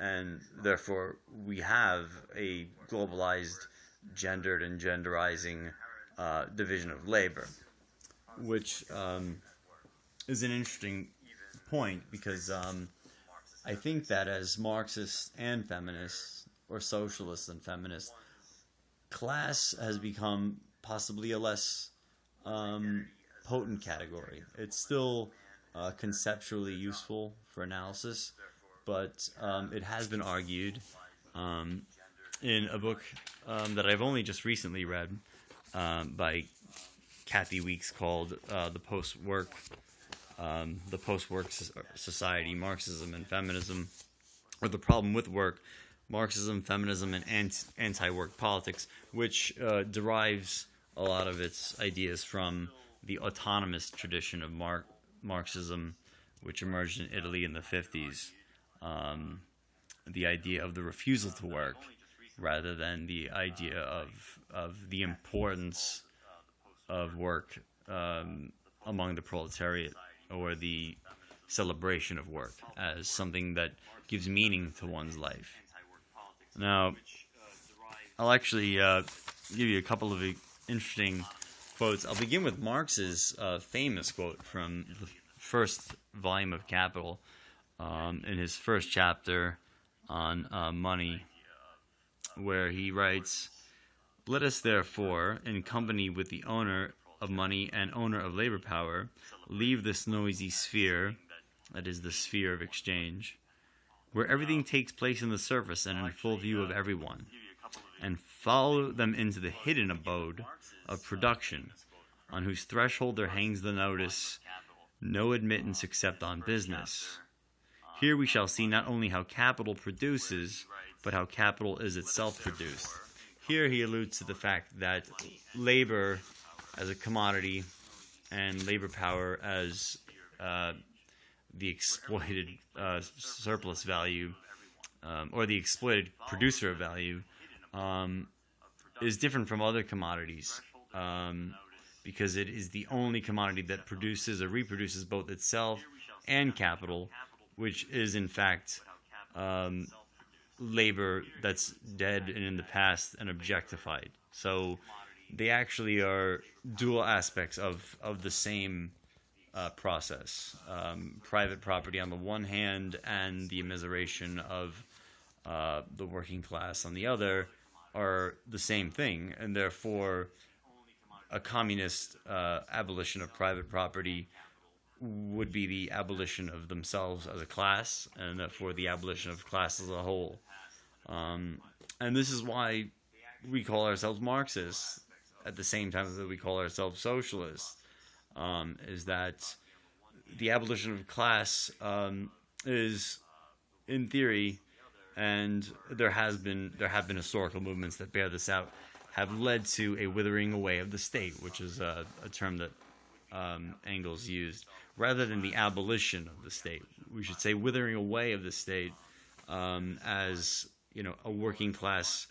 and therefore we have a globalized, gendered and genderizing division of labor, which is an interesting point because I think that as Marxists and feminists, or socialists and feminists, class has become possibly a less potent category. It's still conceptually useful for analysis, but it has been argued in a book that I've only just recently read by Kathy Weeks called The Post-Work Society, Marxism and Feminism, or The Problem with Work, Marxism, Feminism, and Anti-Work Politics, which derives a lot of its ideas from the autonomous tradition of Marxism, which emerged in Italy in the 50s. The idea of the refusal to work, rather than the idea of the importance of work among the proletariat, or the celebration of work as something that gives meaning to one's life. Now, I'll actually give you a couple of interesting quotes. I'll begin with Marx's famous quote from the first volume of Capital, in his first chapter on money, where he writes, "Let us therefore, in company with the owner of money and owner of labor power, leave this noisy sphere," that is the sphere of exchange, "where everything takes place in the surface and in full view of everyone, and follow them into the hidden abode of production, on whose threshold there hangs the notice, 'No admittance except on business.' Here we shall see not only how capital produces, but how capital is itself produced." Here he alludes to the fact that labor as a commodity and labor power as the exploited surplus value, or the exploited producer of value, is different from other commodities, because it is the only commodity that produces or reproduces both itself and capital, which is in fact labor that's dead and in the past and objectified. So they actually are dual aspects of the same process. Private property on the one hand and the immiseration of the working class on the other are the same thing, and therefore a communist abolition of private property would be the abolition of themselves as a class, and therefore the abolition of class as a whole. And this is why we call ourselves Marxists at the same time that we call ourselves socialists, is that the abolition of class is, in theory, and there have been historical movements that bear this out, have led to a withering away of the state, which is a term that Engels used, rather than the abolition of the state. We should say withering away of the state, as a working class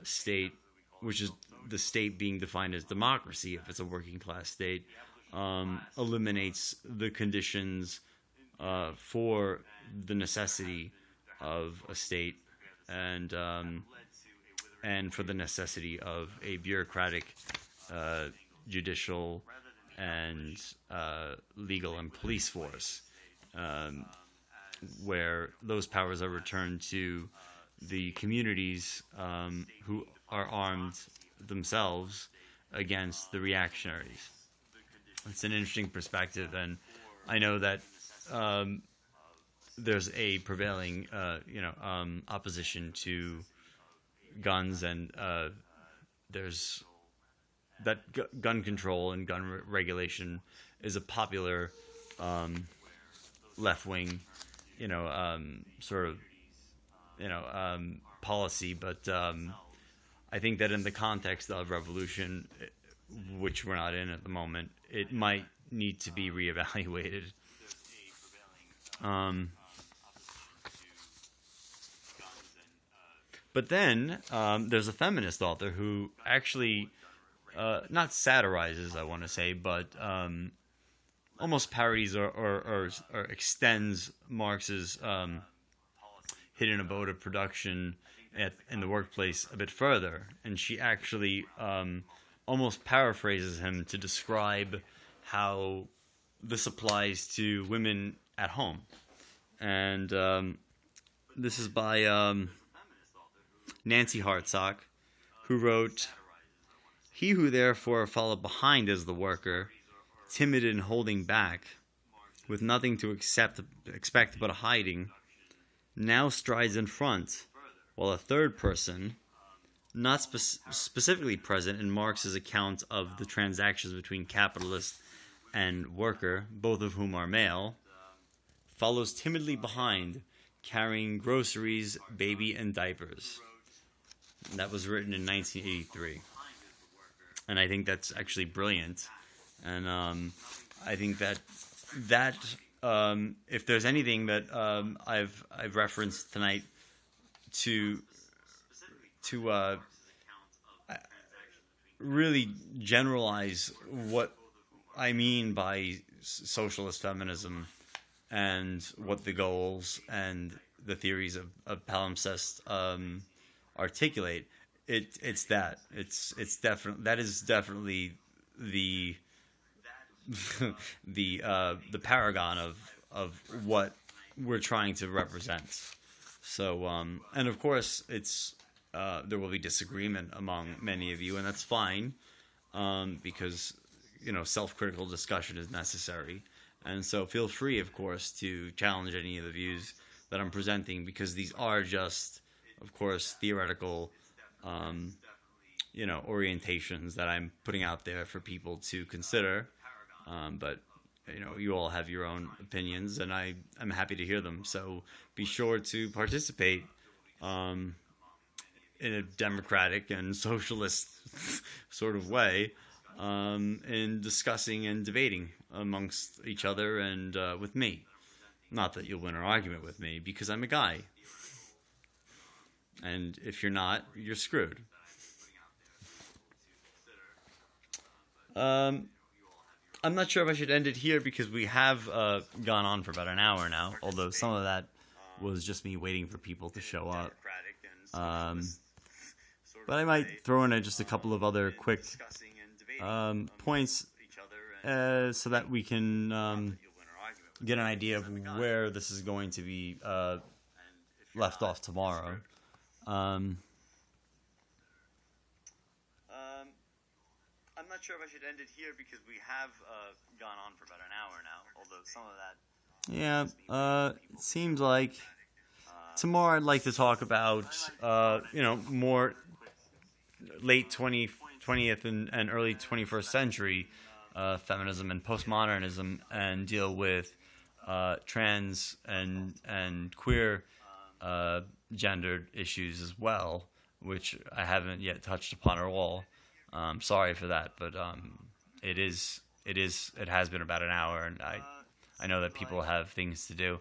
state, which is the state being defined as democracy, if it's a working class state, eliminates the conditions for the necessity of a state, and for the necessity of a bureaucratic, judicial, and legal and police force, where those powers are returned to the communities who are armed themselves against the reactionaries. It's an interesting perspective, and I know that there's a prevailing opposition to guns, and there's that gun control and gun regulation is a popular left-wing policy, but I think that in the context of revolution, which we're not in at the moment, it might need to be reevaluated. But then there's a feminist author who actually not satirizes, I want to say, but almost parodies or extends Marx's hidden abode of production in the workplace a bit further. And she actually almost paraphrases him to describe how this applies to women at home. And this is by Nancy Hartsock, who wrote, "He who therefore followed behind as the worker, timid and holding back, with nothing to expect but a hiding, now strides in front, while a third person, not specifically present in Marx's account of the transactions between capitalist and worker, both of whom are male, follows timidly behind, carrying groceries, baby, and diapers." And that was written in 1983. And I think that's actually brilliant. And I think that if there's anything that I've referenced tonight to really generalize what I mean by socialist feminism and what the goals and the theories of palimpsest articulate, it's that is definitely the the paragon of what we're trying to represent. So and of course it's there will be disagreement among many of you, and that's fine, because self-critical discussion is necessary. And so feel free, of course, to challenge any of the views that I'm presenting, because these are just, of course, theoretical orientations that I'm putting out there for people to consider. But you all have your own opinions, and I'm happy to hear them. So be sure to participate in a democratic and socialist sort of way in discussing and debating amongst each other and with me. Not that you'll win an argument with me, because I'm a guy. And if you're not, you're screwed. I'm not sure if I should end it here, because we have gone on for about an hour now, although some of that was just me waiting for people to show up. But I might throw in just a couple of other quick points so that we can get an idea of where this is going to be left off tomorrow. I'm not sure if I should end it here, because we have gone on for about an hour now, although some of that... Yeah, it seems like tomorrow I'd like to talk about, more late 20th and early 21st century feminism and postmodernism, and deal with trans and queer gendered issues as well, which I haven't yet touched upon at all. Sorry for that, but it has been about an hour, and I know that people have things to do.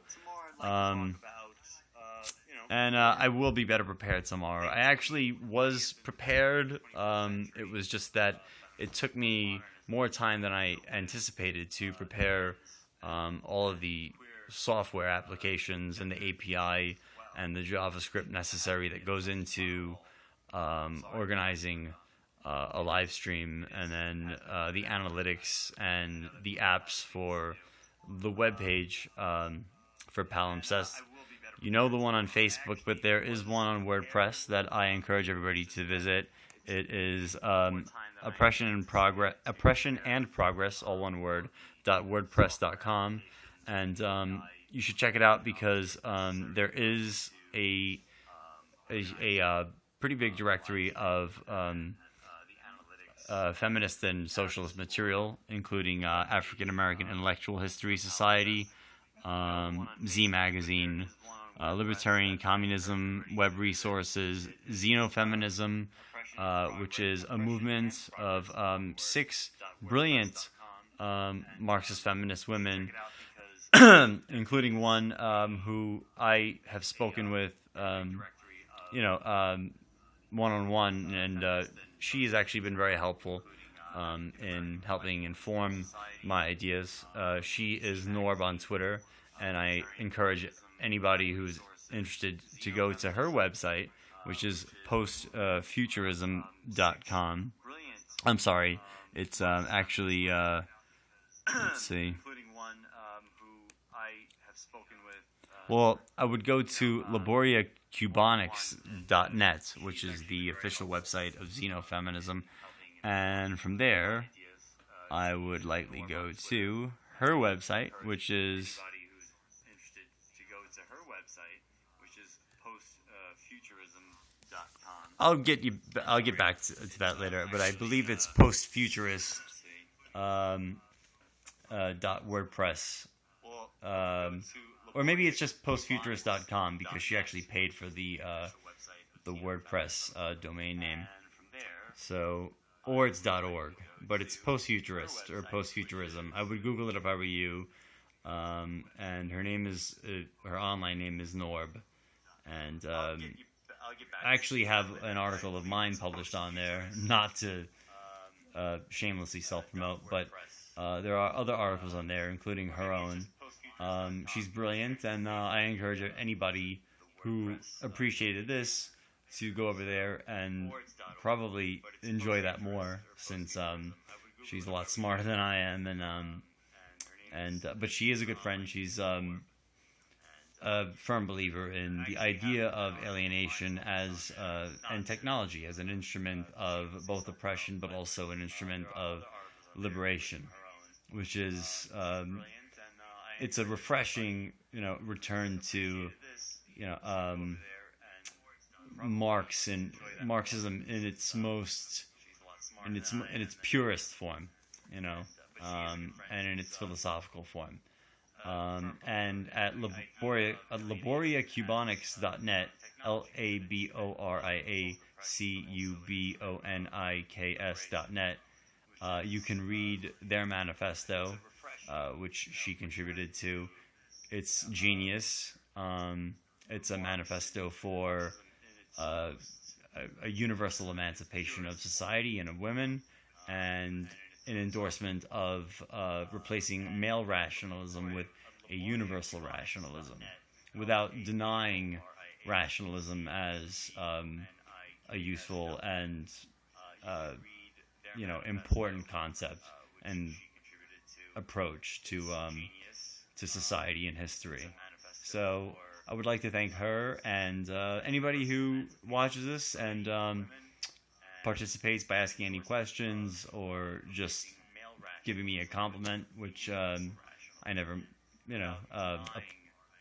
And I will be better prepared tomorrow. I actually was prepared. It was just that it took me more time than I anticipated to prepare all of the software applications and the API and the JavaScript necessary that goes into organizing a live stream, and then the analytics and the apps for the webpage for Palimpsest. You know the one on Facebook, but there is one on WordPress that I encourage everybody to visit. It is oppression and progress, all one word, .wordpress.com, and you should check it out, because there is a pretty big directory of feminist and socialist material, including African American Intellectual History Society, Z Magazine, Libertarian Communism, Web Resources, Xenofeminism, which is a movement of 6 brilliant Marxist feminist women, including one who I have spoken with, one-on-one, and she has actually been very helpful. in helping inform my ideas. She is Norb on Twitter, and I encourage anybody who's interested to go to her website, which is postfuturism.com. I'm sorry, it's actually, let's see. Well, I would go to laboriacubonics.net, which is the official website of Xenofeminism, and from there, I would likely go to her website, which is I'll get back to that later, but I believe it's postfuturist .wordpress, or maybe it's just postfuturist.com because she actually paid for the WordPress domain name. So, or it's .org, but it's postfuturist or postfuturism. I would Google it if I were you. And her name is her online name is Norb, and I actually have an article of mine published on there, not to shamelessly self-promote, but there are other articles on there, including her own. She's brilliant, and I encourage anybody who appreciated this to go over there and probably enjoy that more, since she's a lot smarter than I am, but she is a good friend. She's a firm believer in the idea of alienation as and technology as an instrument of both oppression, but also an instrument of liberation, which is it's a refreshing, return to, Marxism in its most, in its purest form, and in its philosophical form. And at laboriacubonics.net, LABORIACUBONIKS.net, you can read their manifesto, which she contributed to. It's genius. It's a manifesto for a universal emancipation of society and of women, and an endorsement of replacing male rationalism with a universal rationalism, without denying rationalism as a useful and important concept and approach to society and history. So I would like to thank her and anybody who watches this and participates by asking any questions or just giving me a compliment, which I never,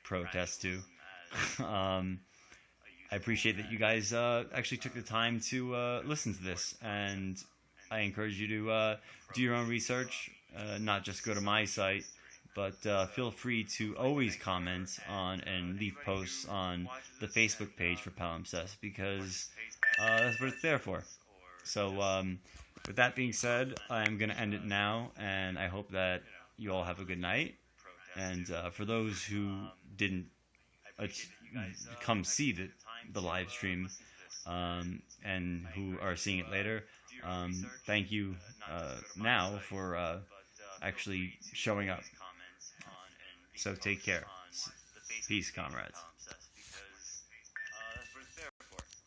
protest to. I appreciate that you guys actually took the time to listen to this, and I encourage you to do your own research, not just go to my site, but feel free to always comment on and leave posts on the Facebook page for Palimpsest, because that's what it's there for. So with that being said, I'm going to end it now, and I hope that you all have a good night. And for those who didn't come see the live stream and who are seeing it later, thank you now for actually showing up. So take care. Peace, comrades.